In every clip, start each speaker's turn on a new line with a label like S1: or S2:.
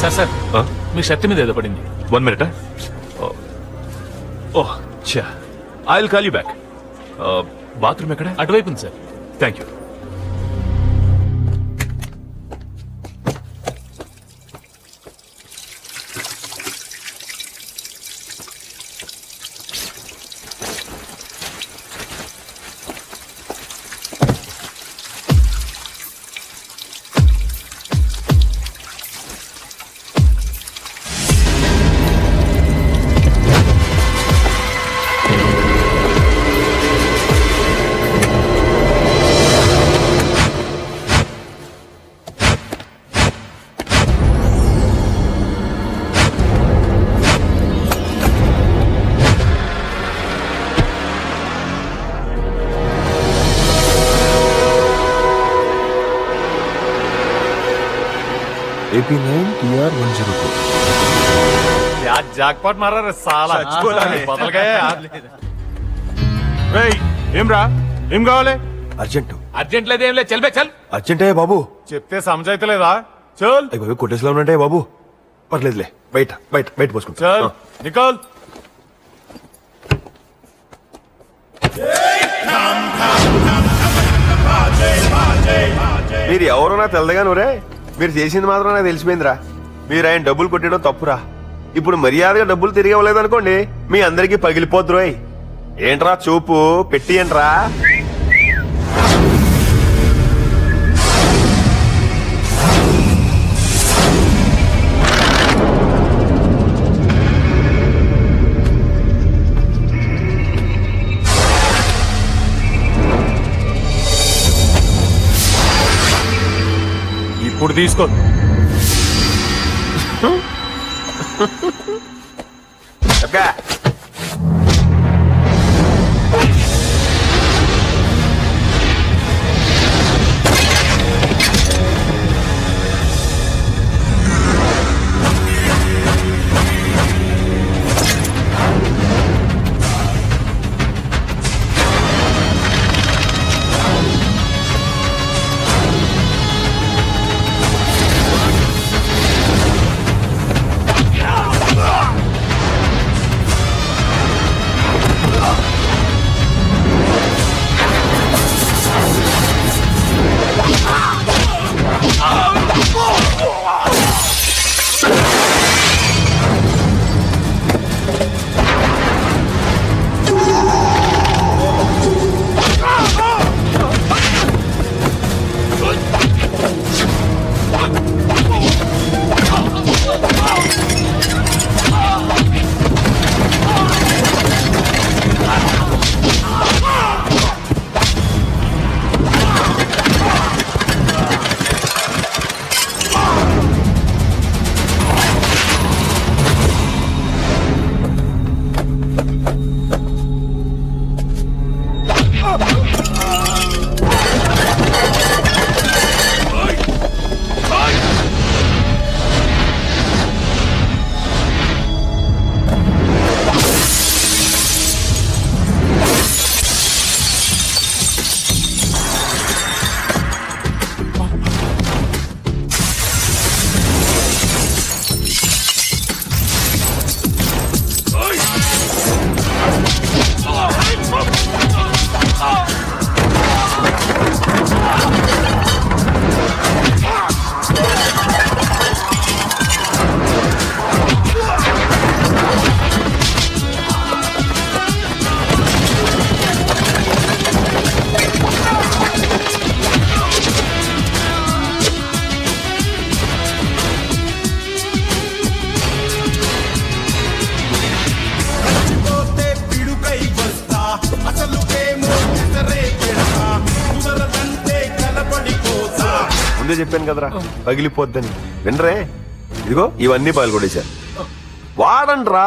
S1: Sir sir మీ shirt మీద ఏదో పడింది.
S2: 1 minute. ఓహ్ చా, I will call you back. Bathroom ఎక్కడ?
S1: అటువైపు ఉంది sir.
S2: Thank you.
S3: AP9 TR102.
S4: यार जैकपॉट मारा रे साला. बदल गए यार. ఏం రా, ఏం కావాలి?
S1: అర్జెంట్ లేదేం లేదు, చల్ బే చల్.
S3: అర్జెంటే బాబు.
S4: చెప్తే సమజైతలేదా? చల్
S3: అయ్యో కొట్టేసిలో ఉన్నట్టే బాబు. పర్లేదులే, బయట బయట బయట పోసుకుంటా.
S4: చల్ నికల్.
S3: మీరు ఎవరున్నా తెల్లగా నువ్వురే, మీరు చేసింది మాత్రం నాకు తెలిసిపోయిందిరా. మీరు ఆయన డబ్బులు కొట్టడం తప్పురా. ఇప్పుడు మర్యాదగా డబ్బులు తిరిగి ఇవ్వలేదు అనుకోండి, మీ అందరికి పగిలిపోద్దు. రోయ్ ఏంట్రా చూపు పెట్టి ఏంట్రా?
S4: ఇప్పుడు తీసుకో.
S3: ఓకే ముందే చెప్పాను కదరా పగిలిపోద్దని. వినరే, ఇదిగో ఇవన్నీ పగలగొట్టేశారు. వాడండ్రా,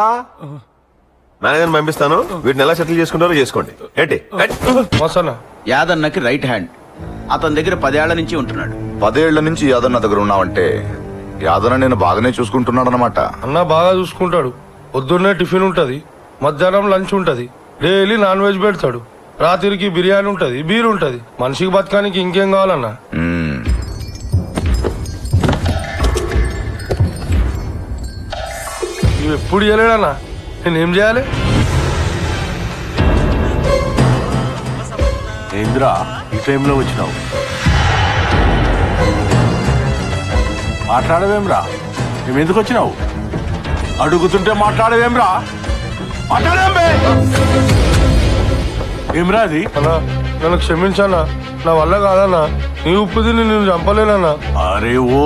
S3: మేనేజర్ పంపిస్తాను. వీటిని ఎలా సెటిల్ చేసుకుంటారో చేసుకోండి. ఏంటి
S5: యాదన్నకి రైట్ హ్యాండ్. అతని దగ్గర 10 ఏళ్ల నుంచి ఉంటున్నాడు.
S6: 10 ఏళ్ల నుంచి యాదన్న దగ్గర ఉన్నావంటే యాదన్న నేను బాగానే చూసుకుంటున్నాడు అనమాట.
S7: అన్న బాగా చూసుకుంటాడు. పొద్దున్నే టిఫిన్ ఉంటది, మధ్యాహ్నం లంచ్ ఉంటది, డైలీ నాన్ వెజ్ పెడతాడు, రాత్రికి బిర్యానీ ఉంటది, బీర్ ఉంటది. మనిషికి బతకానికి ఇంకేం కావాలన్నా? ఎప్పుడు చేయలేడన్నా. నేనేం చేయాలి?
S8: ఏంద్రా ఈ టైంలో వచ్చినావు? మాట్లాడవేమ్రా? మేము ఎందుకు వచ్చినావు? అడుగుతుంటే మాట్లాడవేమ్రా? మాట్లాడేం ఏమ్రా అది?
S7: అన్నా నన్ను క్షమించానా, నా వల్ల కాదన్నా. నీ ఉప్పు తిని నేను చంపలేనన్నా.
S8: అరే ఓ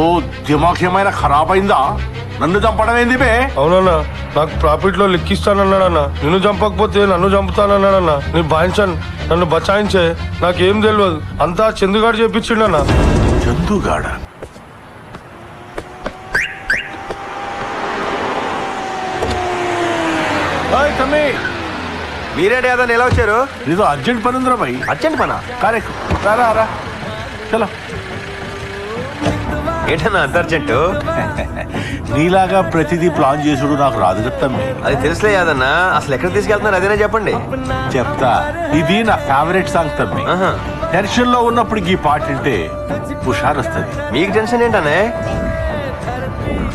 S8: దిమాగ్ ఏమైనా ఖరాబ్ అయిందా? నన్ను చంపడం ఏంది బే?
S7: అవునన్నా, నాకు ప్రాఫిట్ లో లెక్కిస్తానన్నాడన్నా. నిన్ను చంపకపోతే నన్ను చంపుతానన్నాడన్నా. నీ బాయించన్ నన్ను బచాయించే, నాకేం తెలియదు. అంతా చందుగాడు చేపించిండన్నా.
S8: చందుగాడ? తమ్మి
S3: మీరేంటి యాదవ్ ఎలా వచ్చారు?
S8: ఏదో అర్జెంట్ పని ఉందిరా భయ్.
S3: అర్జెంట్ పనా?
S8: కరెక్ట్. రా చలో.
S3: ఏంటన్నా అంత అర్జెంటు?
S8: నీలాగా ప్రతిదీ ప్లాన్ చేసుడు నాకు రాదు కదా తమ్మి.
S3: అది తెలుసులే యాదన్నా. అసలు ఎక్కడ తీసుకెళ్తున్నారు అదేనా చెప్పండి.
S8: చెప్తా. ఇది నా ఫేవరెట్ సాంగ్ తమ్మి.
S3: ఆహా.
S8: టెన్షన్ లో ఉన్నప్పుడు ఈ పాట వింటే హుషారు వస్తుంది.
S3: మీకు టెన్షన్ ఏంటనే?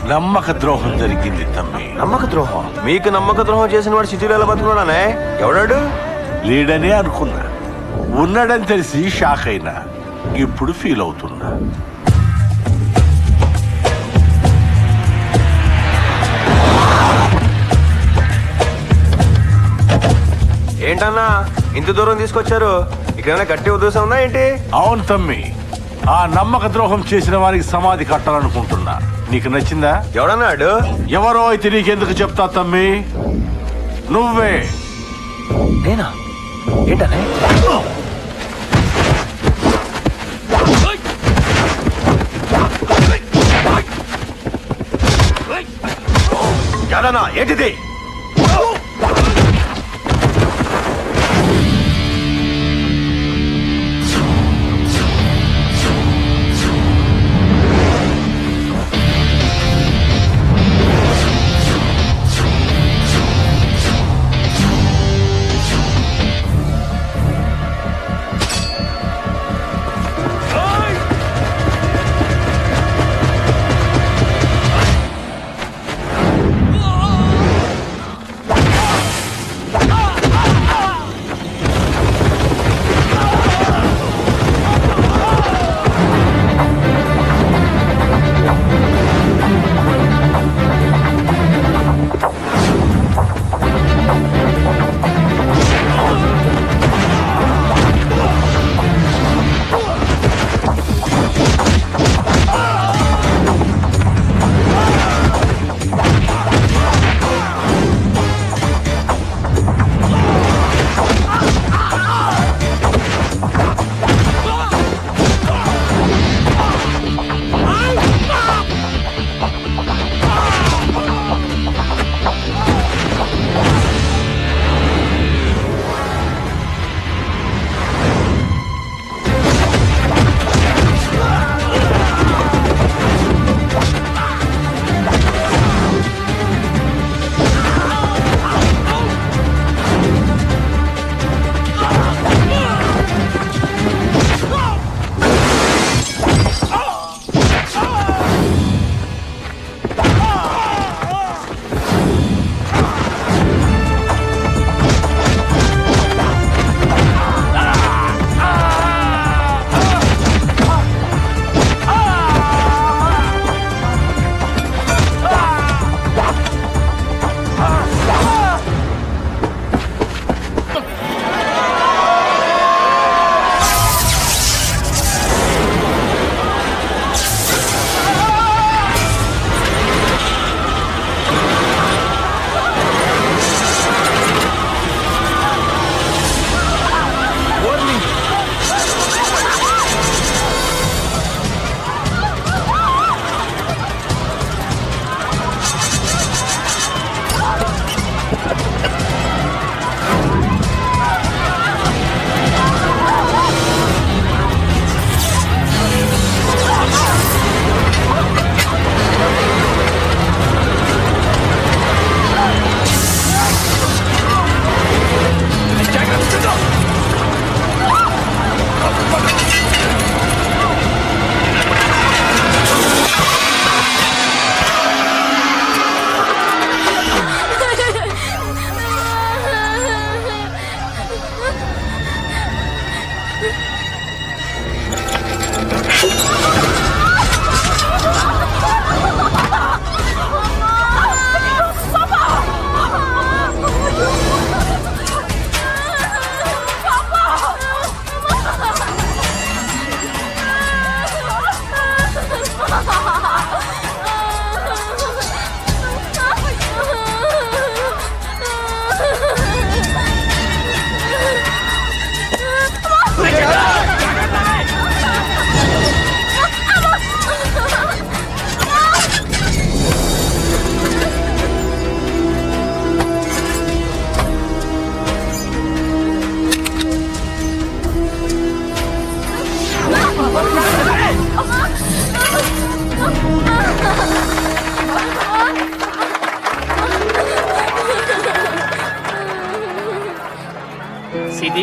S8: నమ్మక ద్రోహం జరిగింది తమ్మి.
S3: నమ్మక ద్రోహం? మీకు నమ్మక ద్రోహం చేసిన వాడు సిటీలో ఎలా బతుకున్నాడానే? ఎవడాడు?
S8: లేడనే అనుకున్నా, ఉన్నాడని తెలిసి షాక్ అయినా. ఇప్పుడు ఫీల్ అవుతున్నా.
S3: ఏంటన్నా ఇంత దూరం తీసుకొచ్చారు? ఇక్కడ గట్టి ఉద్దేశం ఉందా ఏంటి?
S8: అవును తమ్మి, ఆ నమ్మక ద్రోహం చేసిన వారికి సమాధి కట్టాలనుకుంటున్నా. నీకు నచ్చిందా?
S3: ఎవడన్నాడు?
S8: ఎవరో అయితే నీకెందుకు చెప్తా తమ్మి, నువ్వే.
S3: నేనా? ఏంటనే? యాదన్నా ఏంటిది?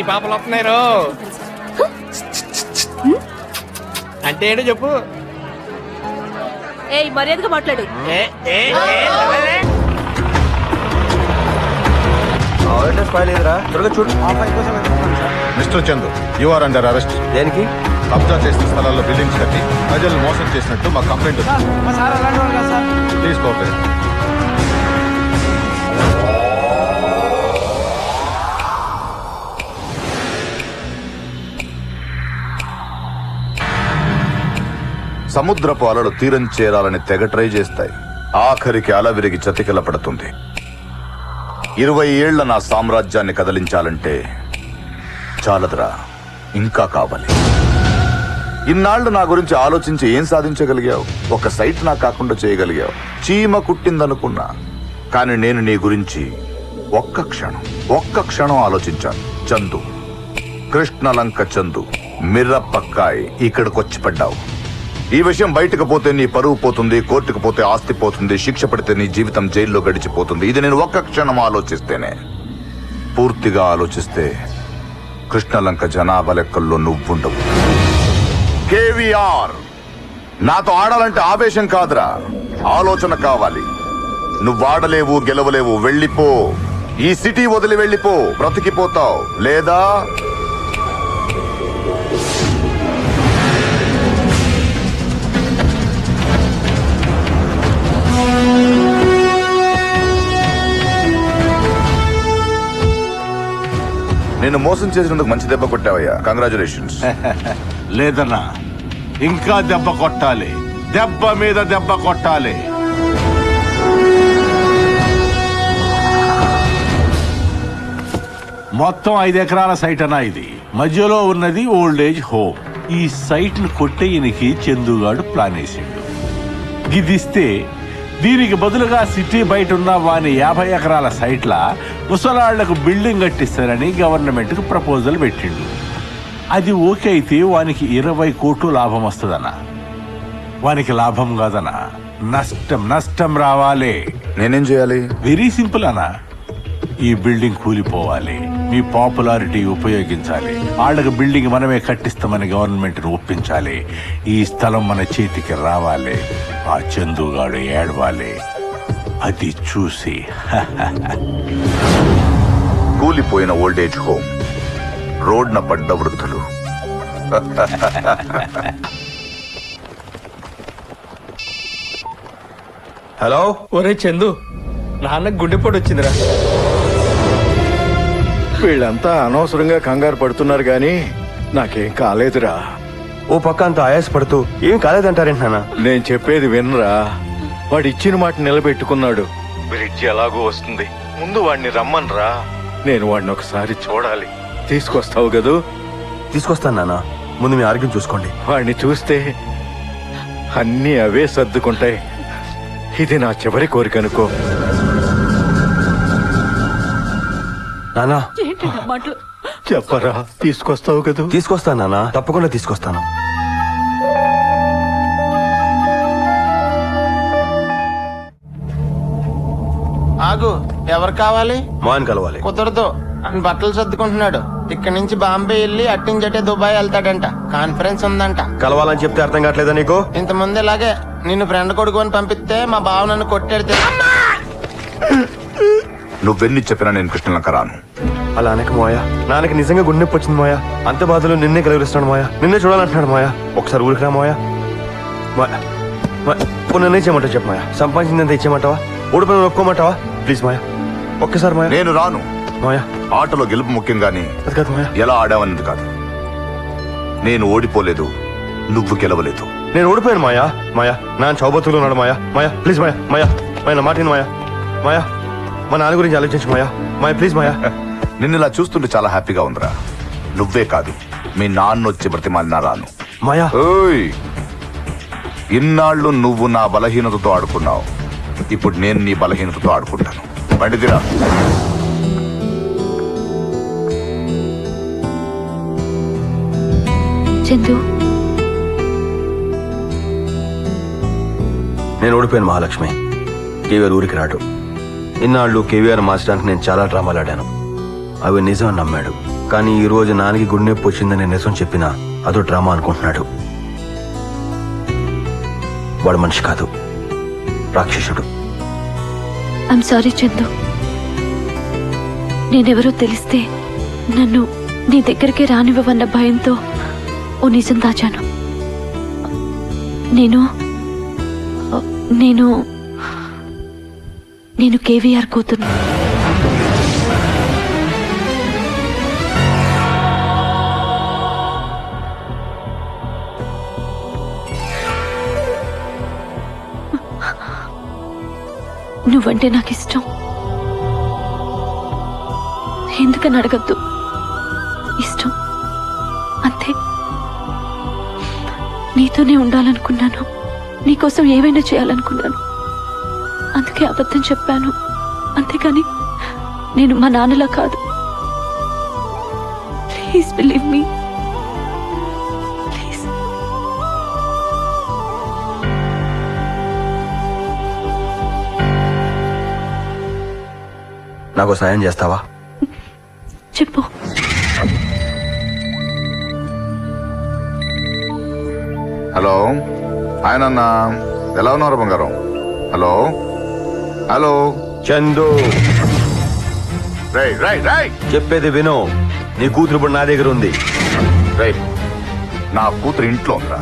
S4: పాపలు వస్తున్నాయి రో. అంటే ఏంటో చెప్పు.
S9: ఏయ్ మర్యాదగా మాట్లాడు.
S3: త్వరగా చూడు.
S6: Mister Chandu you are under arrest.
S3: దేనికి?
S6: కబ్జా చేసిన స్థలాల్లో బిల్డింగ్స్ కట్టి ప్రజలు మోసం చేసినట్టు మా కంప్లైంట్ ఉంది. Please cooperate. సముద్రపు అలలు తీరం చేరాలని తెగ ట్రై చేస్తాయి. ఆఖరికి అల విరిగి చతికిల పడుతుంది. 20 ఏళ్ల నా సామ్రాజ్యాన్ని కదిలించాలంటే చాలదురా, ఇంకా కావాలి. ఇన్నాళ్లు నా గురించి ఆలోచించి ఏం సాధించగలిగావు? ఒక సైట్ నాకు కాకుండా చేయగలిగావు. చీమ కుట్టిందనుకున్నా, కానీ నేను నీ గురించి ఒక్క క్షణం ఆలోచించాను. చందు, కృష్ణలంక చందు, మిర్రపక్కాయ్ ఇక్కడికొచ్చి పడ్డావు. ఈ విషయం బయటకు పోతే నీ పరువు పోతుంది, కోర్టుకు పోతే ఆస్తి పోతుంది, శిక్ష పడితే నీ జీవితం జైల్లో గడిచిపోతుంది. ఇది నేను ఒక్క క్షణం ఆలోచిస్తేనే. పూర్తిగా ఆలోచిస్తే కృష్ణలంక జనాభా లెక్కల్లో నువ్వుండవు. కేవీఆర్, నాతో ఆడాలంటే ఆవేశం కాదురా, ఆలోచన కావాలి. నువ్వు ఆడలేవు, గెలవలేవు, వెళ్ళిపో. ఈ సిటీ వదిలి వెళ్ళిపో, బ్రతికిపోతావు. లేదా నేను మోసం చేసినందుకు మంచి దెబ్బ కొట్టావయ్యా, కంగ్రాచులేషన్స్.
S8: లేదన్నా, ఇంకా దెబ్బ కొట్టాలి. దెబ్బ మీద దెబ్బ కొట్టాలి. మొత్తం 5 ఎకరాల సైట్ అన్నా ఇది. మధ్యలో ఉన్నది ఓల్డ్ ఏజ్ హోమ్. ఈ సైట్ ను కొట్టేయనికి చందుగాడు ప్లాన్ వేసిండు. గిదిస్తే దీనికి బదులుగా సిటీ బయట ఉన్న వాని 50 ఎకరాల సైట్ల ముసలాళ్లకు బిల్డింగ్ కట్టిస్తారని గవర్నమెంట్ కు ప్రపోజల్ పెట్టిండు. అది ఓకే అయితే వానికి 20 కోట్లు లాభం వస్తుందన్నా. వానికి లాభం కాదన్నా, నష్టం రావాలి.
S6: నేనేం చేయాలి?
S8: వెరీ సింపుల్ అన్నా. ఈ బిల్డింగ్ కూలిపోవాలి, మీ పాపులారిటీ ఉపయోగించాలి, వాళ్ళకి బిల్డింగ్ మనమే కట్టిస్తామని గవర్నమెంట్ ఒప్పించాలి. ఈ స్థలం మన చేతికి రావాలి, ఆ చందుగాడు ఏడవాలి. అది చూసి
S6: కూలిపోయిన ఓల్డేజ్ హోమ్, రోడ్న పడ్డ వృద్ధులు.
S3: హలో.
S4: ఒరే చందు, నాన్నకు గుండెపోటు వచ్చిందిరా.
S10: వీళ్ళంతా అనవసరంగా కంగారు పడుతున్నారు గాని నాకేం కాలేదురా.
S3: ఓ పక్క అంత ఆయాసపడుతూ ఏం కాలేదంటారేంటి నాన్న?
S10: నేను చెప్పేది వినరా. వాడు ఇచ్చిన మాట నిలబెట్టుకున్నాడు. బ్రిడ్జ్ ఎలాగో వస్తుంది, ముందు వాడిని రమ్మనరా. నేను వాడిని ఒకసారి చూడాలి. తీసుకొస్తావు కదూ?
S3: తీసుకొస్తాను నాన్న, ముందు మీ ఆరోగ్యం చూసుకోండి.
S10: వాడిని చూస్తే అన్నీ అవే సర్దుకుంటాయి. ఇది నా చివరి కోరిక అనుకో.
S3: నానా
S9: మాటలు
S10: చెప్పరా, తీసుకొస్తావు కదూ?
S3: తీసుకొస్తాను నాన్న, తప్పకుండా తీసుకొస్తాను.
S5: ఆగు, ఎవరు కావాలి?
S3: మోహన్ కలవాలి.
S5: కుదరదు, బట్టలు సర్దుకుంటున్నాడు. ఇక్కడి నుంచి బాంబే వెళ్ళి అట్టించటే దుబాయ్ వెళ్తాడంట. కాన్ఫరెన్స్ ఉందంట.
S3: కలవాలని చెప్తే అర్థం కావట్లేదా నీకు?
S5: ఇంతకుముందు ఇలాగే నిన్ను ఫ్రెండ్ కొడుకు అని పంపిస్తే మా బావ నన్ను కొట్టాడు.
S6: నువ్వెన్ని చెప్పినా నేను కృష్ణలంక రాను.
S3: అలా అనక మోయా, నాన్నకి నిజంగా గుండె నొప్పి వచ్చింది మోయా. అంత బాధలు నిన్నే కలవరిస్తున్నాడు మోయా, నిన్నే చూడాలంటున్నాడు మోయా. ఒకసారి ఊరికి రా మోయా. నన్నే ఇచ్చేయమంటావు చెప్పు మోయా. సంపాదించిందంతా ఇచ్చేయమంటావా? ఓడిపోయిన ఒప్పుకోమంటావా? ప్లీజ్ మోయా, ఒక్కసారి మోయా.
S6: నేను రాను
S3: మోయా.
S6: ఆటలో గెలుపు ముఖ్యం గాని
S3: అది కాదు మోయా.
S6: ఎలా ఆడావన్నది కాదు. నేను ఓడిపోలేదు, నువ్వు గెలవలేదు.
S3: నేను ఓడిపోయాను మాయా. మాయా నాన్న చౌబతులు ఉన్నాడు మాయా. మాయా ప్లీజ్ మాయా. మాయా మాయా నా మాటిని మాయా. మాయా మా నాన్న గురించి ఆలోచించు మాయా. మాయా ప్లీజ్ మాయా.
S6: నిన్ను ఇలా చూస్తుంటే చాలా హ్యాపీగా ఉందిరా. నువ్వే కాదు, మీ నాన్న వచ్చి బ్రతిమాలినా రాను.
S3: మాయా
S6: ఓయ్, ఇన్నాళ్ళు నువ్వు నా బలహీనతతో ఆడుకున్నావు, ఇప్పుడు నేను నీ బలహీనతతో ఆడుకుంటాను. పండితిరా.
S9: చందు,
S3: నేను ఓడిపోయాను మహాలక్ష్మి. కేవీఆర్ ఊరికి రాడు. ఇన్నాళ్ళు కేవీఆర్ మార్చడానికి నేను చాలా డ్రామాలు ఆడాను. అవి నిజం అని నమ్మాడు. కానీ ఈ రోజు నాన్నకి గుండె నొప్పి వచ్చిందని నిజం చెప్పినా అదో డ్రామా అనుకుంటున్నాడు. వాడు మనిషి కాదు, రాక్షసుడు.
S9: I'm sorry Chandu. నేనెవరో తెలిస్తే నన్ను నీ దగ్గరికి రానివ్వవన్న భయంతో ఓ నిజం దాచాను. నేను నేను నేను కేవీఆర్ కూతురు. నువ్వంటే నాకు ఇష్టం. ఎందుకని అడగద్దు, ఇష్టం అంతే. నీతోనే ఉండాలనుకున్నాను, నీకోసం ఏమైనా చేయాలనుకున్నాను. అందుకే అబద్ధం చెప్పాను, అంతేకాని నేను మా నాన్నలా కాదు. Please believe me, please.
S3: నాకు సాయం చేస్తావా?
S9: చెప్పు.
S6: హలో, ఆయనన్నా ఎలా ఉన్నారు బంగారం? హలో హలో
S3: చందు,
S6: రై రై రై
S3: చెప్పేది విను. నీ కూతురు ఇప్పుడు నా దగ్గర ఉంది.
S6: రై, నా కూతురు ఇంట్లో ఉందా?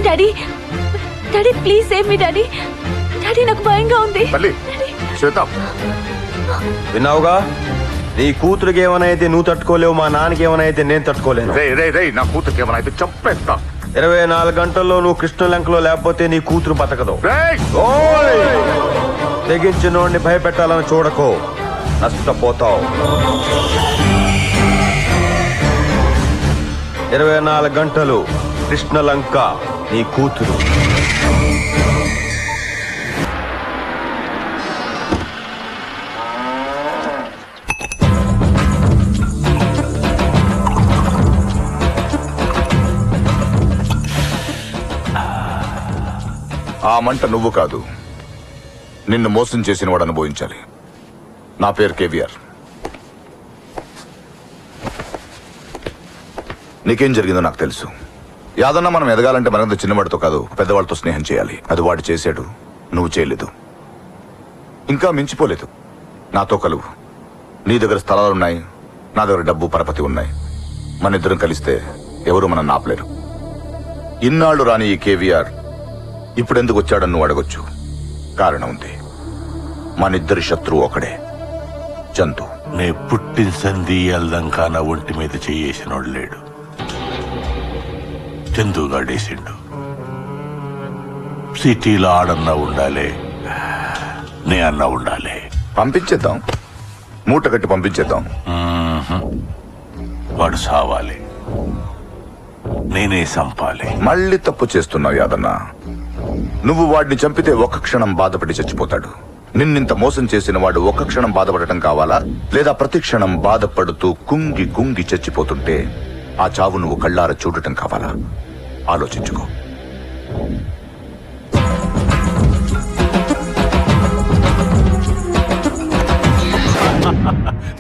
S9: Daddy, daddy please save me daddy. Daddy నాకు భయంగా ఉంది.
S6: తల్లి శ్వేత,
S3: విన్నావుగా? నీ కూతురికి ఏమైనా అయితే నువ్వు తట్టుకోలేవు, మా నాన్నకి ఏమైనా అయితే నేను తట్టుకోలేను.
S6: రే రే రే, నా కూతురికి ఏమైనా అయితే చంపేస్తా.
S3: 24 గంటల్లో నువ్వు కృష్ణలంకలో లేకపోతే నీ కూతురు బతకదు.
S6: రేయ్!
S3: ఓయ్! తెగించినోడిని భయపెట్టాలని చూడకో, నష్టపోతావు. 24 గంటలు కృష్ణలంక నీ కూతురు.
S6: ఆ మంట నువ్వు కాదు, నిన్ను మోసం చేసిన వాడు అనుభవించాలి. నా పేరు కేవీఆర్. నీకేం జరిగిందో నాకు తెలుసు. యాదన్న మనం ఎదగాలంటే మనంత చిన్నవాడితో కాదు, పెద్దవాళ్ళతో స్నేహం చేయాలి. అది వాడు చేశాడు, నువ్వు చేయలేదు. ఇంకా మించిపోలేదు. నాతో కలువు. నీ దగ్గర స్థలాలున్నాయి, నా దగ్గర డబ్బు పరపతి ఉన్నాయి. మన ఇద్దరం కలిస్తే ఎవరు మనం ఆపలేరు. ఇన్నాళ్ళు రాని ఈ కేవీఆర్ ఇప్పుడెందుకు వచ్చాడని నువ్వు అడగొచ్చు. కారణం ఉంది. మనిద్దరి శత్రువు ఒకడే, చందు.
S8: నే పుట్టిన సంధి ఎల్దంకా నా ఒంటి మీద చేయేసినోడు లేడు. చందుగాడేసిండు. సిటీలో ఆడన్నా ఉండాలి, నే అన్నా ఉండాలి.
S6: పంపించేద్దాం, మూట కట్టి పంపించేద్దాం.
S8: వాడు సావాలి, నేనే సంపాలి.
S6: మళ్ళీ తప్పు చేస్తున్నావు యాదన్న. నువ్వు వాడిని చంపితే ఒక్క క్షణం బాధపడి చచ్చిపోతాడు. నిన్నింత మోసం చేసిన వాడు ఒక్క క్షణం బాధపడటం కావాలా, లేదా ప్రతి క్షణం బాధపడుతూ కుంగి కుంగి చచ్చిపోతుంటే ఆ చావు నువ్వు కళ్ళారా చూడటం కావాలా? ఆలోచించుకో.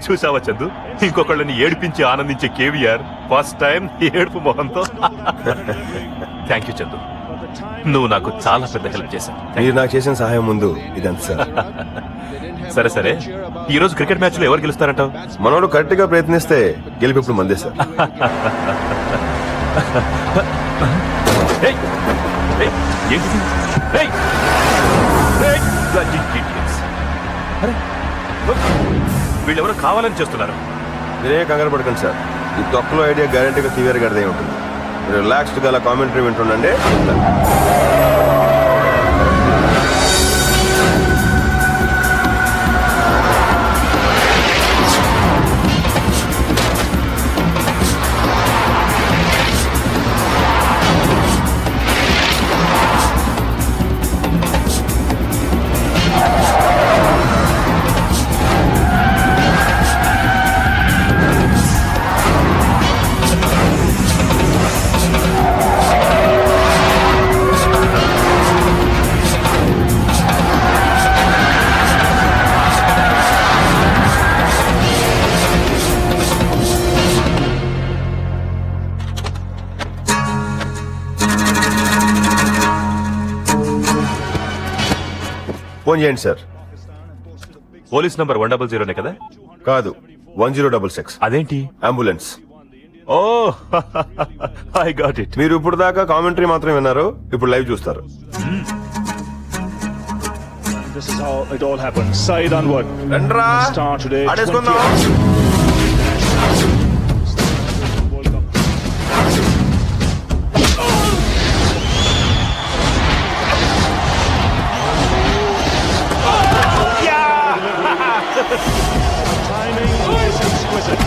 S2: చూసావా చందు, ఇంకొకళ్ళని ఏడిపించి ఆనందించే కేవీఆర్ ఫస్ట్ టైం ఏడుపు మొహంతో. థ్యాంక్ యూ చందు, నువ్వు నాకు చాలా పెద్ద హెల్ప్ చేశావు.
S3: మీరు నాకు చేసిన సహాయం ముందు ఇదంతా సార్.
S2: సరే సరే, ఈ రోజు క్రికెట్ మ్యాచ్ లో ఎవరు గెలుస్తారంటావు?
S3: మనోడు కరెక్ట్ గా ప్రయత్నిస్తే గెలిపి ఇప్పుడు మందే సార్.
S2: ఏయ్, ఏయ్, ఏంటిది? ఏయ్, ఏయ్, bloody idiots. అరే, వీళ్ళెవరో కావాలని చేస్తున్నారు.
S3: మీరే కంగారు పడకండి సార్. ఈ తొక్కలో ఐడియా గ్యారంటీగా క్లియర్ గడదే ఉంటుంది. మీరు రిలాక్స్డ్ గా కామెంటరీ వింటుండండి. ఫోన్ చేయండి సార్.
S2: పోలీస్ నంబర్ 100 కదా?
S3: కాదు, 1066.
S2: అదేంటి?
S3: Ambulance.
S2: Oh I got it.
S3: మీరు ఇప్పుడు దాకా కామెంటరీ మాత్రం విన్నారు, ఇప్పుడు లైవ్ చూస్తారు.
S11: This is how it all happened. Side onward.
S3: రండ్రా,
S11: Start today.
S3: ఆడేసుకుందాం.
S11: World Cup. Timing is exquisite.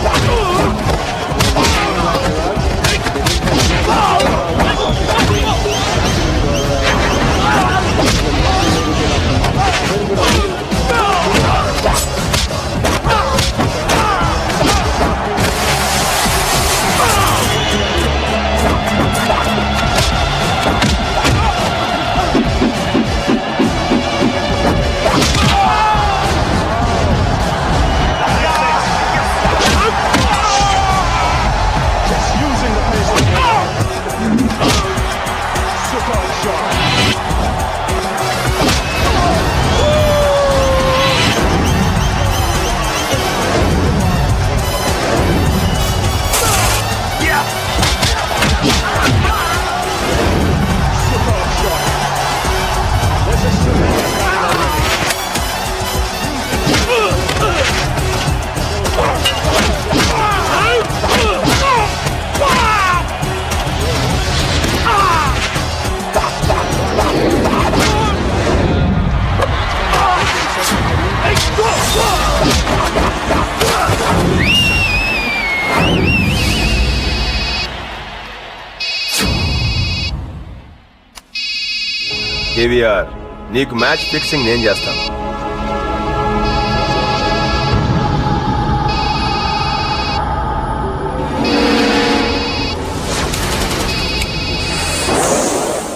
S3: KVR, నీకు మ్యాచ్ ఫిక్సింగ్ నేను చేస్తాను.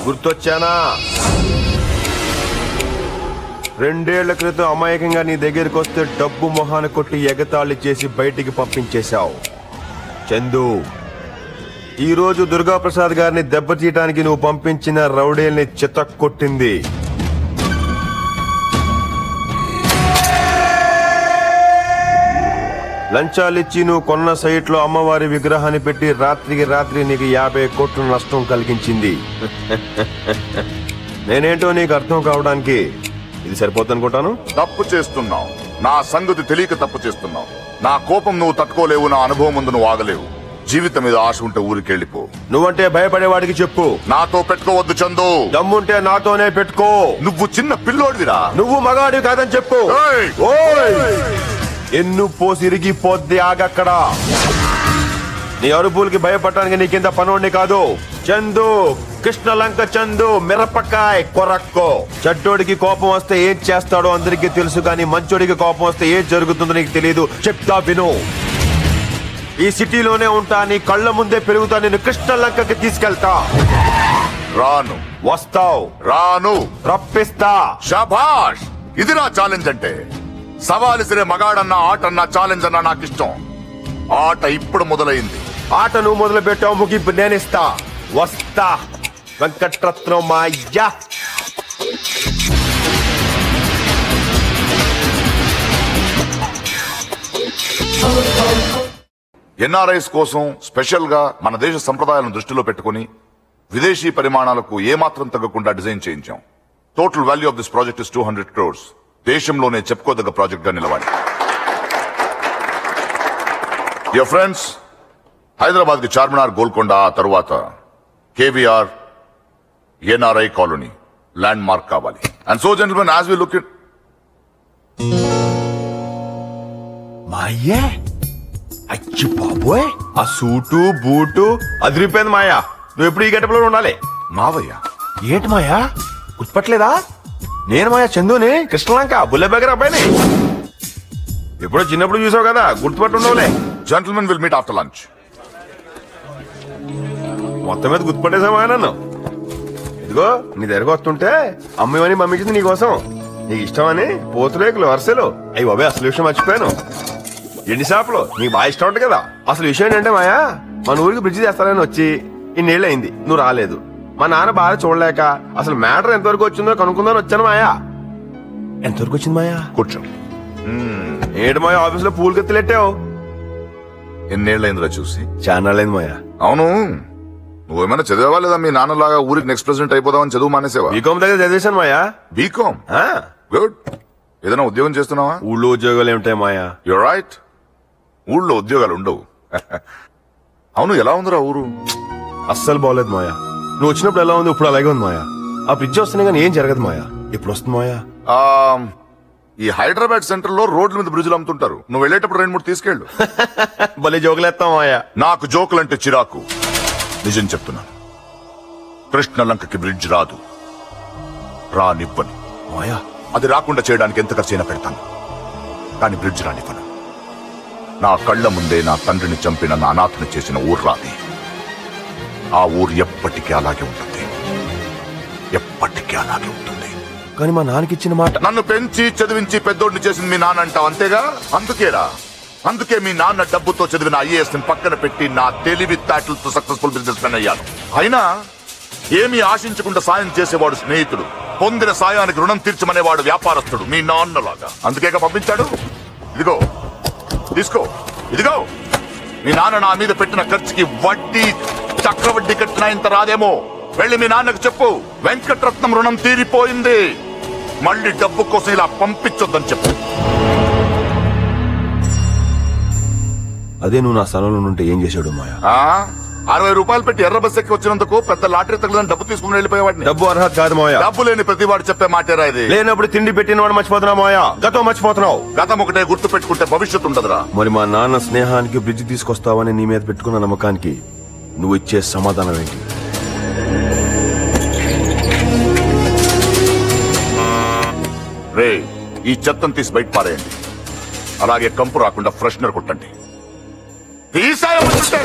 S3: గుర్తొచ్చానా? 2 ఏళ్ల క్రితం అమాయకంగా నీ దగ్గరికి వస్తే డబ్బు మొహాన్ని కొట్టి ఎగతాళి చేసి బయటికి పంపించేశావు చందు. ఈ రోజు దుర్గాప్రసాద్ గారిని దెబ్బతీయటానికి నువ్వు పంపించిన రౌడీల్ని చితక్కొట్టింది. లంచాలిచ్చి నువ్వు కొన్న సైట్ లో అమ్మవారి విగ్రహాన్ని పెట్టి రాత్రికి రాత్రి నీకు 50 కోట్ల నష్టం కలిగించింది. నేనేంటో నీకు అర్థం కావడానికి ఇది సరిపోద్దనుకుంటాను.
S6: తప్పు చేస్తున్నావు, నా సంగతి తెలియక తప్పు చేస్తున్నావు. నా కోపం నువ్వు తట్టుకోలేవు, నా అనుభవం ముందు నువ్వు ఆగలేవు. జీవితం మీద ఆశ ఉంటే ఊరికెళ్ళిపో.
S3: నువ్వంటే భయపడేవాడికి చెప్పు.
S6: నాతో పెట్టుకోవద్దు చందు.
S3: దమ్ముంటే నాతోనే పెట్టుకో.
S6: నువ్వు చిన్న పిల్లోడివిరా.
S3: నువ్వు మగాడివి కాదని చెప్పు.
S6: ఏయ్!
S3: ఓయ్! ఎన్ను పోసిరిగిపోద్ది, ఆగక్కడ. నీ అరుపులకి భయపడటానికి నీ కింద పనోడిని కాదు. చందు, కృష్ణలంక చందు, మిరపకాయ్ కొరక్కో. చెడ్డోడికి కోపం వస్తే ఏం చేస్తాడో అందరికీ తెలుసు, కానీ మంచోడికి కోపం వస్తే ఏం జరుగుతుందో నీకు తెలియదు. చెప్తా విను. ఈ సిటీలోనే ఉంటా, నీ కళ్ళ ముందే పెరుగుతా. నేను కృష్ణలంకకి తీసుకెళ్తా.
S6: రాను.
S3: వస్తావు.
S6: రాను.
S3: రప్పిస్తా.
S6: షాబాష్, ఇది నా ఛాలెంజ్ అంటే. సవాలిసిరే మగాడన్నా ఆటన్నా ఛాలెంజ్ అన్నా నాకు ఇష్టం. ఆట ఇప్పుడు మొదలైంది.
S3: ఆట నువ్వు మొదలు పెట్టావు, ముగింపు నేనిస్తా. వస్తా. వెంకట్రత్నం మాయ్యా.
S6: ఎన్ఆర్ఐస్ కోసం స్పెషల్ గా మన దేశ సంప్రదాయాలను దృష్టిలో పెట్టుకుని విదేశీ పరిమాణాలకు ఏమాత్రం తగ్గకుండా డిజైన్ చేయించాం. Total value of this project is 200 crores. దేశంలోనే చెప్పుకోదగ్గ ప్రాజెక్ట్ గా నిలవాలి. డియర్ ఫ్రెండ్స్, హైదరాబాద్ కి చార్మినార్, గోల్కొండ, ఆ తరువాత KVR NRI colony landmark కావాలి. And so gentlemen, as we look it
S3: మాయ్యా, అచ్చి బాబోయ్, ఆ సూటు బూటు అదిరిపోయింది మాయా. నువ్వు ఎప్పుడు ఈ గెటప్లో ఉండాలి.
S6: మావయ్య.
S3: ఏంటి మాయా, గుర్తుపట్టలేదా? నేను మాయా చందుని, కృష్ణలంక బుల్లెబగర్ అబ్బాయిని. ఎప్పుడో చిన్నప్పుడు చూసావు కదా, గుర్తుపట్టు ఉండవులే.
S6: Gentlemen will meet after lunch.
S3: మొత్తం మీద గుర్తుపట్టేసామా నన్ను? ఇదిగో నీ దగ్గరకు వస్తుంటే అమ్మేమని మమ్మీకి నీకోసం, నీకు ఇష్టమని పోతురేకులు వరుసలు. అయ్యి బాబాయ్, అసలు విషయం మర్చిపోయాను. ఎండి షాపులో నీకు బాగా ఇష్టం ఉంటుంది కదా. అసలు విషయం ఏంటంటే మాయా, మన ఊరికి బ్రిడ్జి చేస్తానని వచ్చి ఇన్నేళ్ళు అయింది, నువ్వు రాలేదు. మా నాన్న బాగా చూడలేక అసలు మ్యాటర్ ఎంతవరకు వచ్చిందో కనుక్కుందని వచ్చాను మాయా. ఎంతవరకు వచ్చింది మాయా?
S6: కూర్చో.
S3: ఏడు మాయా ఆఫీస్ లో పూలు కత్తిలెట్టావు?
S6: ఎన్నేళ్ళైందిరా చూసి?
S3: చాన్నాళ్ళైంది మాయా.
S6: అవును, నువ్వేమైనా చదివావా లేదా మీ నాన్నలాగా ఊరికి నెక్స్ట్ ప్రెసిడెంట్ అయిపోదామని చదువు మానేసేవా?
S3: బీకామ్ దగ్గర చదివేశాను మాయా.
S6: బీకామ్? గుడ్. ఏదైనా ఉద్యోగం చేస్తున్నావా?
S3: ఊళ్ళో ఉద్యోగాలు ఏమిటాయి మాయా?
S6: యూర్ రైట్, ఊళ్ళో ఉద్యోగాలు ఉండవు. అవును, ఎలా ఉందిరా ఊరు?
S3: అస్సలు బాగలేదు మాయా. నువ్వు వచ్చినప్పుడు ఎలా ఉంది, ఇప్పుడు అలాగే ఉంది మాయా. ఆ బ్రిడ్జ్ వస్తేనే కానీ ఏం జరగదు మాయా. ఇప్పుడు వస్తుంది మాయా.
S6: ఈ హైదరాబాద్ సెంటర్ లో రోడ్ల మీద బ్రిడ్జ్లు అమ్ముతుంటారు. నువ్వు వెళ్ళేటప్పుడు 2-3 తీసుకెళ్ళు.
S3: భలే జోకులేస్తాం మాయా.
S6: నాకు జోకులంటే చిరాకు. నిజం చెప్తున్నాను, కృష్ణలంకకి బ్రిడ్జ్ రాదు, రానివ్వను.
S3: మాయా,
S6: అది రాకుండా చేయడానికి ఎంత ఖర్చైనా పెడతాను, కానీ బ్రిడ్జ్ రానివ్వను. నా కళ్ళ ముందే నా తండ్రిని చంపిన నా అనాథని చేసిన ఊరు రాది. ఆ ఊరు ఎప్పటికీ అలాగే ఉంటుంది, ఎప్పటికీ అలాగే ఉంటుంది.
S3: కానీ మా నాన్నకిచ్చిన మాట.
S6: నన్ను పెంచి చదివించి పెద్దోడిని చేసింది మీ నాన్న అంటావు, అంతేగా? అందుకే మీ నాన్న డబ్బుతో చదివిన ఐఏఎస్ ని పక్కన పెట్టి నా తెలివి తాటలతో సక్సెస్ఫుల్ బిజినెస్ మ్యాన్ అయ్యాను. అయినా ఏమీ ఆశించకుండా సాయం చేసేవాడు స్నేహితుడు, పొందిన సాయానికి రుణం తీర్చమనేవాడు వ్యాపారస్తుడు, మీ నాన్నలాగా. అందుకేగా పంపించాడు. ఇదిగో తీసుకో, ఇదిగో. మీ నాన్న నా మీద పెట్టిన ఖర్చుకి వడ్డీ చక్రవడ్డీ కట్టినా ఇంత రాదేమో. వెళ్ళి మీ నాన్నకు చెప్పు, వెంకటరత్నం రుణం తీరిపోయింది, మళ్ళీ డబ్బు కోసం ఇలా పంపించొద్దని చెప్పు.
S3: అదే నువ్వు నా స్థలంలో ఉంటే ఏం చేశాడు మాయా?
S6: 60 రూపాయలు పెట్టి ఎర్ర బస్ ఎక్కి వచ్చినందుకు పెద్ద లాటరీ తగలని డబ్బు తీసుకుని వెళ్ళిపోయేవాడిని.
S3: డబ్బు అర్హత కాదు మాయా.
S6: డబ్బు లేని ప్రతి వాడు చెప్పే మాటేరా ఇది.
S3: లేనప్పుడు తిండి పెట్టిన వాడు మర్చిపోతున్నావు మాయా, గతం మర్చిపోతున్నావు.
S6: గతం ఒకటే గుర్తు పెట్టుకుంటే భవిష్యత్తు ఉండదురా.
S3: మరి మా నాన్న స్నేహానికి బ్రిడ్జ్ తీసుకొస్తావని నీ మీద పెట్టుకున్న నమ్మకానికి నువ్వు ఇచ్చే సమాధానం ఏంటి?
S6: రే, ఈ చెత్తను తీసి బయట పారేయండి. అలాగే కంపు రాకుండా ఫ్రెషనర్ కొట్టండి. తీసాయంటే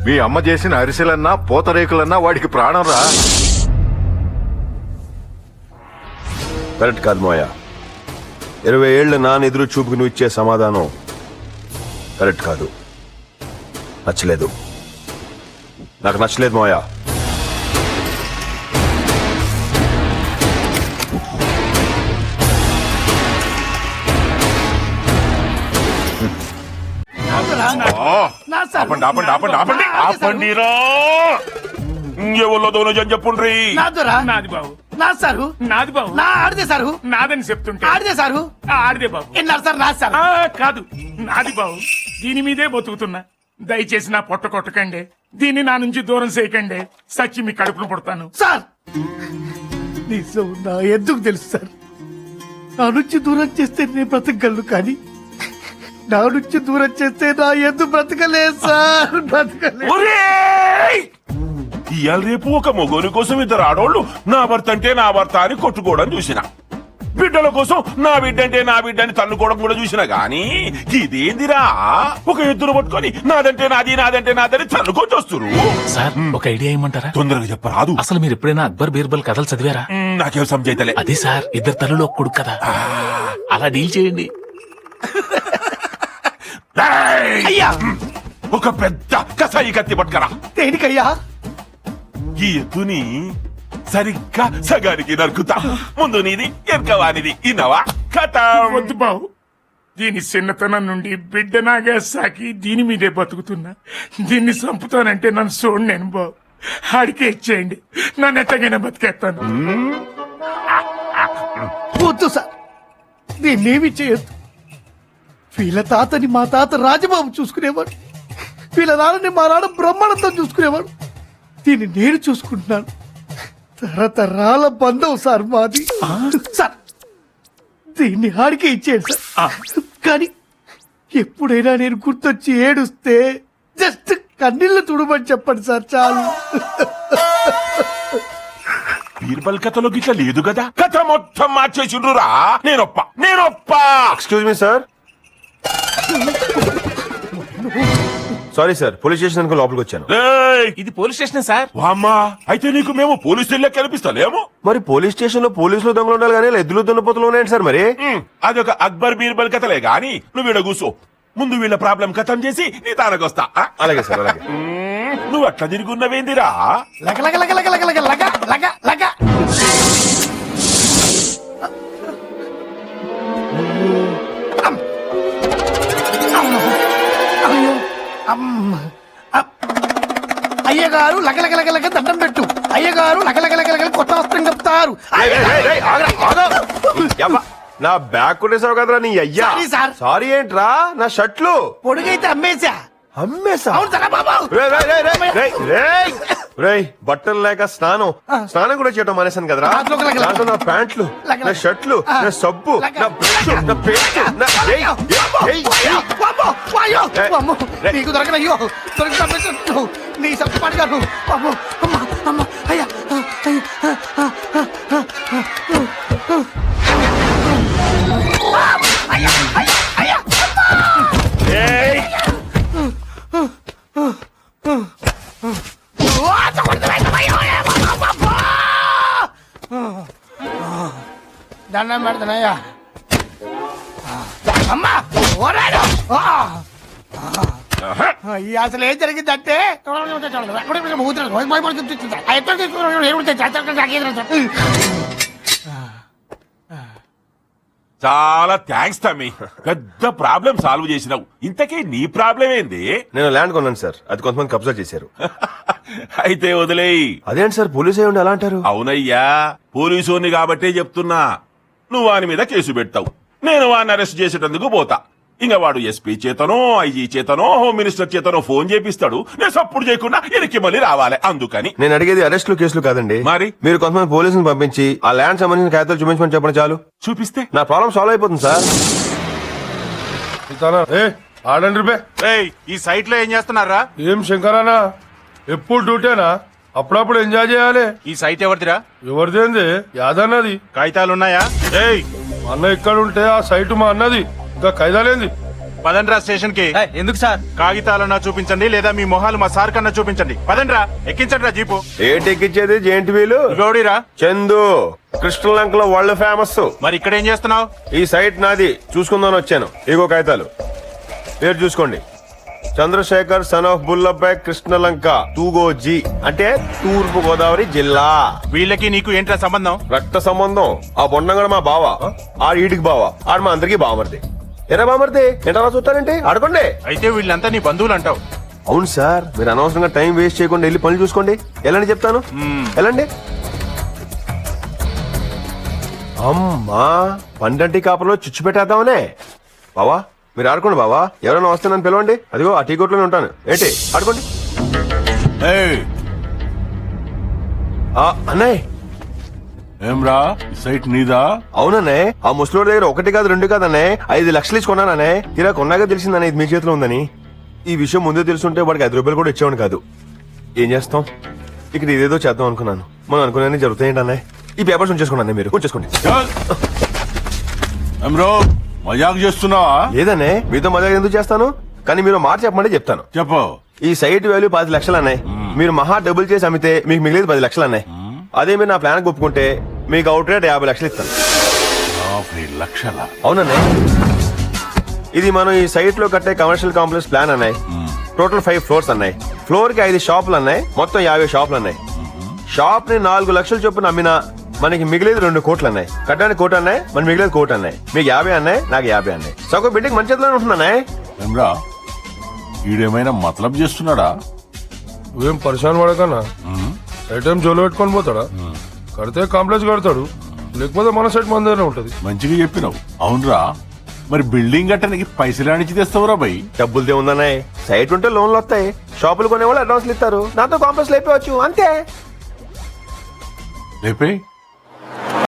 S10: మీ అమ్మ చేసిన అరిసెలన్నా పూతరేకులన్నా వాడికి ప్రాణం రా.
S3: కరెక్ట్ కాదు మాయా. 20 ఏళ్ల నాన్న ఎదురు చూపుకు నువ్వు ఇచ్చే సమాధానం కరెక్ట్ కాదు. నచ్చలేదు, నాకు నచ్చలేదు మాయా.
S8: ఆపండిరా, ఎవరిలో దోనజని చెప్పుండ్రి.
S1: నాది బాబు, నా సారు, నాది బాబు, నా ఆడిదే సారు, నాదని చెప్తుంటే ఆడిదే సారు, ఆడిదే బాబు. ఎన్నారు సార్? నాది సార్ కాదు, నాది బాబు. దీని మీదే బతుకుతున్నా. దయచేసి నా పొట్ట కొట్టకండి, దీన్ని నా నుంచి దూరం చేయకండి. సచ్చి మీ కడుపును పుడతాను సార్. నిజం నా ఎందుకు తెలుసు సార్? నా నుంచి దూరం చేస్తే నేను బ్రతకగలను, కానీ నా నుంచి దూరం చేస్తే నా ఎందుకు బ్రతకలేదు సార్, బ్రతకలేదు.
S8: ఇవాళ రేపు ఒక మొగోని కోసం 2 ఆడోళ్ళు నా భర్త అంటే నా భర్త అని కొట్టుకోవడం చూసిన, బిడ్డల కోసం నా బిడ్డ అంటే నా బిడ్డ అని తన్నుకోవడం కూడా చూసినా గాని ఇదేందిరా, ఒక ఎద్దును పట్టుకొని నాదంటే నాది నాదంటే నాదని తన్నుకొని వస్తురు.
S1: సార్, ఒక ఐడియా ఏమంటారా?
S8: తొందరగా చెప్పరాదు.
S1: అసలు మీరు ఎప్పుడైనా అక్బర్ బీర్బల్ కథలు చదివారా?
S8: నాకేం సంజైతలే.
S1: అదే సార్, 2 తల్లులు ఒక కొడుకు కదా, అలా డీల్ చేయండి.
S8: అయ్యా, ఒక పెద్ద కసాయి కత్తి పట్టుకరా.
S1: దేనికయ్యా?
S8: ఈ ఎద్దుని సరిగ్గా సగానికి నరుకుతా. ముందు నీది, ఎరకవానిది. ఇన్నవా కథ?
S1: వద్దు బావు, దీని చిన్నతనం నుండి బిడ్డ నాగా సాకి దీని మీదే బతుకుతున్నా. దీన్ని చంపుతానంటే నన్ను చూడు, నేను బావు ఆడికే ఇచ్చేయండి, నన్ను ఎట్టగైనా బతికేస్తాను. వద్దు సార్, దీన్నేమి చేయొద్దు. వీళ్ళ తాతని మా తాత రాజబాబు చూసుకునేవాడు, వీళ్ళ నాన్నని మా నాన్న బ్రహ్మానందం చూసుకునేవాడు. దీన్ని నేను చూసుకుంటున్నాను. తరతరాల బంధం సార్ మాది. సార్, దీన్ని ఆడికే ఇచ్చేయండి సార్. కానీ ఎప్పుడైనా నేను గుర్తొచ్చి ఏడుస్తే జస్ట్ కన్నీళ్లు తుడమని చెప్పండి సార్, చాలు.
S8: బీర్బల్ కథలో గిట్ల లేదు కదా, కథ మొత్తం మార్చేసిండ్రురా. నేనొప్ప.
S3: Excuse me sir. Sorry sir, police station అనుకో లోపలికి వచ్చాను.
S1: ఇది పోలీస్ స్టేషన్ సార్.
S8: వామ్మా, అయితే నీకు మేము పోలీస్ స్టేషన్ కనిపిస్తలేము.
S3: మరి పోలీస్ స్టేషన్ లో పోలీసులు దొంగలు ఉండాలి కానీ ఎద్దులు దున్నపోతులు ఉన్నాయండి సార్. మరి
S8: అదొక అక్బర్ బీర్బల్ కథలే గాని నువ్వు ఈడ కూసో,
S12: ముందు వీళ్ళ ప్రాబ్లం ఖతం చేసి నీ తానకొస్తా
S3: అలాగే సార్ అలాగే.
S12: నువ్వు అట్లా తిరుగున్నవేందిరా
S1: లగ లగ లగ లగ లగ లగ లగ లగ లగ. అయ్యో అమ్మ. అయ్యగారు లగ లగ లగ లగ దండం పెట్టు. అయ్యగారు లగ లగ లగ లగ కొత్త వస్త్రం చెప్తారు.
S3: నా బ్యాగ్ కొట్టేసావు కదరా నీ అయ్యా.
S1: Sorry sir.
S3: సారీ ఏంట్రా నా షర్ట్లు
S1: పొడుగైతే అమ్మేశా.
S3: అమ్మేసా?
S1: అవును సార్ బాబు.
S3: రేయ్ బట్టలు లేక స్నానం కూడా చేయటం మానేశాను కదరా.
S1: దాంట్లో లగ లగ.
S3: దాంట్లో నా ప్యాంట్లు, నా షర్ట్లు, నా సబ్బు, నా బ్రష్, నా పేస్ట్, నా
S1: నీకు దొరకనయ్యో దొరికి నీ సత్తు పడగాను. అమ్మో అమ్మ అమ్మ అయ్యా దండం పెడతానయ్యా. అమ్మా ఓరాడు. అసలు ఏం జరిగిందంటే
S12: చాలా థ్యాంక్స్ తమ్మి, పెద్ద ప్రాబ్లం సాల్వ్ చేసినావు. ఇంతకీ నీ ప్రాబ్లం ఏంది?
S3: నేను ల్యాండ్ కొన్నాను సార్, అది కొంతమంది కబ్జా చేశారు.
S12: అయితే వదిలేయి.
S3: అదేంటి సార్ పోలీసు అయ్యి ఉండి అలా అంటారు?
S12: అవునయ్యా, పోలీసోని కాబట్టే చెప్తున్నా. నువ్వు వాని మీద కేసు పెడతావు, నేను వాడిని అరెస్ట్ చేసేటందుకు పోతా. ఇంకా వాడు ఎస్పీ చేతనో ఐజీ చేతనో హోమ్ మినిస్టర్ చేతనో ఫోన్ చేపిస్తాడు. నేను సప్పుడు చేయకుండా వెనక్కి మళ్ళీ రావాలి. అందుకని
S3: నేను అడిగేది అరెస్టులు కేసులు కాదండి.
S12: మరి
S3: మీరు కొంతమంది పోలీసులు పంపించి ఆ ల్యాండ్ సంబంధించిన కాగితాలు చూపించమని చెప్పండి చాలు.
S12: చూపిస్తే
S3: నా ప్రాబ్లం సాల్వ్ అయిపోతుంది సార్.
S7: ఆడండి
S4: ఈ సైట్ లో ఏం చేస్తున్నారా?
S7: ఏం శంకరానా, ఎప్పుడు డ్యూటీనా? అప్పుడప్పుడు ఎంజాయ్ చేయాలి.
S4: ఈ సైట్ ఎవరిదిరా?
S7: ఎవరిదేంది? యాదన్నది.
S4: కాగితాలున్నాయా?
S7: మా అన్న ఇక్కడ ఉంటే ఆ సైట్ మా అన్నది. ఇంకా ఖైదాలేంది?
S4: పదండ్రా స్టేషన్ కి. ఎందుకు సార్? కాగితాలన్నా చూపించండి, లేదా మీ మొహాలు మా సార్ కన్నా చూపించండి. పదండ్రా, ఎక్కించండి రా జీపు.
S3: ఏంటి ఎక్కించేది? జేంటి వీలు
S4: గౌడీరా?
S3: చందు కృష్ణలంకలో వరల్డ్ ఫేమస్.
S4: మరి ఇక్కడ ఏం చేస్తున్నావు?
S3: ఈ సైట్ నాది చూసుకుందాని వచ్చాను. ఇగో కాగితాలు, పేరు చూసుకోండి. చంద్రశేఖర్ సన్ ఆఫ్ బుల్లబ్బాయ్ కృష్ణలంక తూగోజీ, అంటే తూర్పు గోదావరి జిల్లా.
S4: వీళ్ళకి నీకు ఏంట్రా సంబంధం?
S3: రక్త సంబంధం. ఆ బొండంగడ మా బావ, ఆడు ఈడికి బావ, ఆడు మా అందరికి బామర్ది. ఎరా బామర్ది ఏంటలా చూస్తారంటే ఆడుకోండి.
S4: అయితే వీళ్ళంతా నీ బంధువులు అంటావు?
S3: అవును సార్, మీరు అనవసరంగా టైం వేస్ట్ చేయకుండా వెళ్ళి పనులు చూసుకోండి. ఎలాంటి చెప్తాను, ఎలాండి. అమ్మా పండంటి కాపలో చుచ్చు పెట్టేద్దామనే. బావా మీరు ఆడుకోండి. బావా ఎవరైనా వస్తే నన్ను పిలవండి. అదిగో ఆ టీ కొట్లోనే ఉంటాను. ఏంటి ఆడుకోండి. అన్నయ్య
S8: ఏమ్రా సైట్ నీదా?
S3: అవునన్నే, ఆ ముసలోడి దగ్గర 1 కాదు 2 కాదన్నే 5 లక్షలు ఇచ్చి కొన్నాననే. తీరా కొన్నాగా తెలిసిందనే ఇది మీ చేతిలో ఉందని. ఈ విషయం ముందే తెలుసుంటే వాడికి 5 రూపాయలు కూడా ఇచ్చేవాడు కాదు. ఏం చేస్తాం, ఇక్కడ ఇదేదో చేద్దాం అనుకున్నాను. మనం అనుకునే జరుగుతాయండి. ఈ పేపర్స్ ఉంచేసుకున్నాను, మీరు ఉంచేసుకోండి.
S8: మజాక్ చేస్తున్నావా?
S3: లేదనే, మీతో మజాక్ ఎందుకు చేస్తాను, కానీ మీరు మాట చెప్పమంటే చెప్తాను.
S8: చెప్పు.
S3: ఈ సైట్ వాల్యూ 10 లక్షలు అన్నాయి. మీరు మహా డబుల్ చేసి అమ్మితే మీకు మిగిలేదు 10 లక్షలు అన్నాయి. అదే మీరు నా ప్లాన్ ఒప్పుకుంటే మీకు అవుట్ రేట్ 50 లక్షలు ఇస్తాను.
S8: 50 లక్షల?
S3: అవునన్నా, ఇది మనం ఈ సైట్ లో కట్టే కమర్షియల్ కాంప్లెక్స్ ప్లాన్ అన్నాయి. టోటల్ 5 ఫ్లోర్స్ అన్నాయి. ఫ్లోర్ కి 5 షాపులు అన్నాయి. మొత్తం 50 షాపులు అన్నాయి. షాప్ ని 4 లక్షలు చొప్పున అమ్మినా మనకి మిగిలేదు 2 కోట్లు అన్నాయి. కట్టడానికి 1 కోటి అన్నాయి, మన మిగిలేదు 1 కోటి అన్నాయి. మీకు 50 అన్నాయి, నాకు 50 అన్నాయి. సగం బిల్డింగ్ మంచి చేతిలోనే ఉంటున్నాయి.
S8: ఏమ్రా ఈడేమైనా మతలబ్ చేస్తున్నాడా?
S7: నువ్వేం పరిశాన్ పడకన్నా. ఐటమ్ జోలు పెట్టుకొని పోతాడా? కడితే కాంప్లెక్స్ కడతాడు, లేకపోతే మన సైట్ మన దగ్గర ఉంటది.
S8: మంచిగా చెప్పినావు. అవునరా, మరి బిల్డింగ్ కట్టడానికి పైసలు అనిచి తెస్తావురా బై?
S3: డబ్బులదే ఉందన్నాయి. సైట్ ఉంటే లోన్లు వస్తాయి, షాపులు కొనేవాళ్ళు అడ్వాన్స్లు ఇస్తారు. నాతో కాంప్లెక్స్ లేపవచ్చు అంతే.
S8: లేపే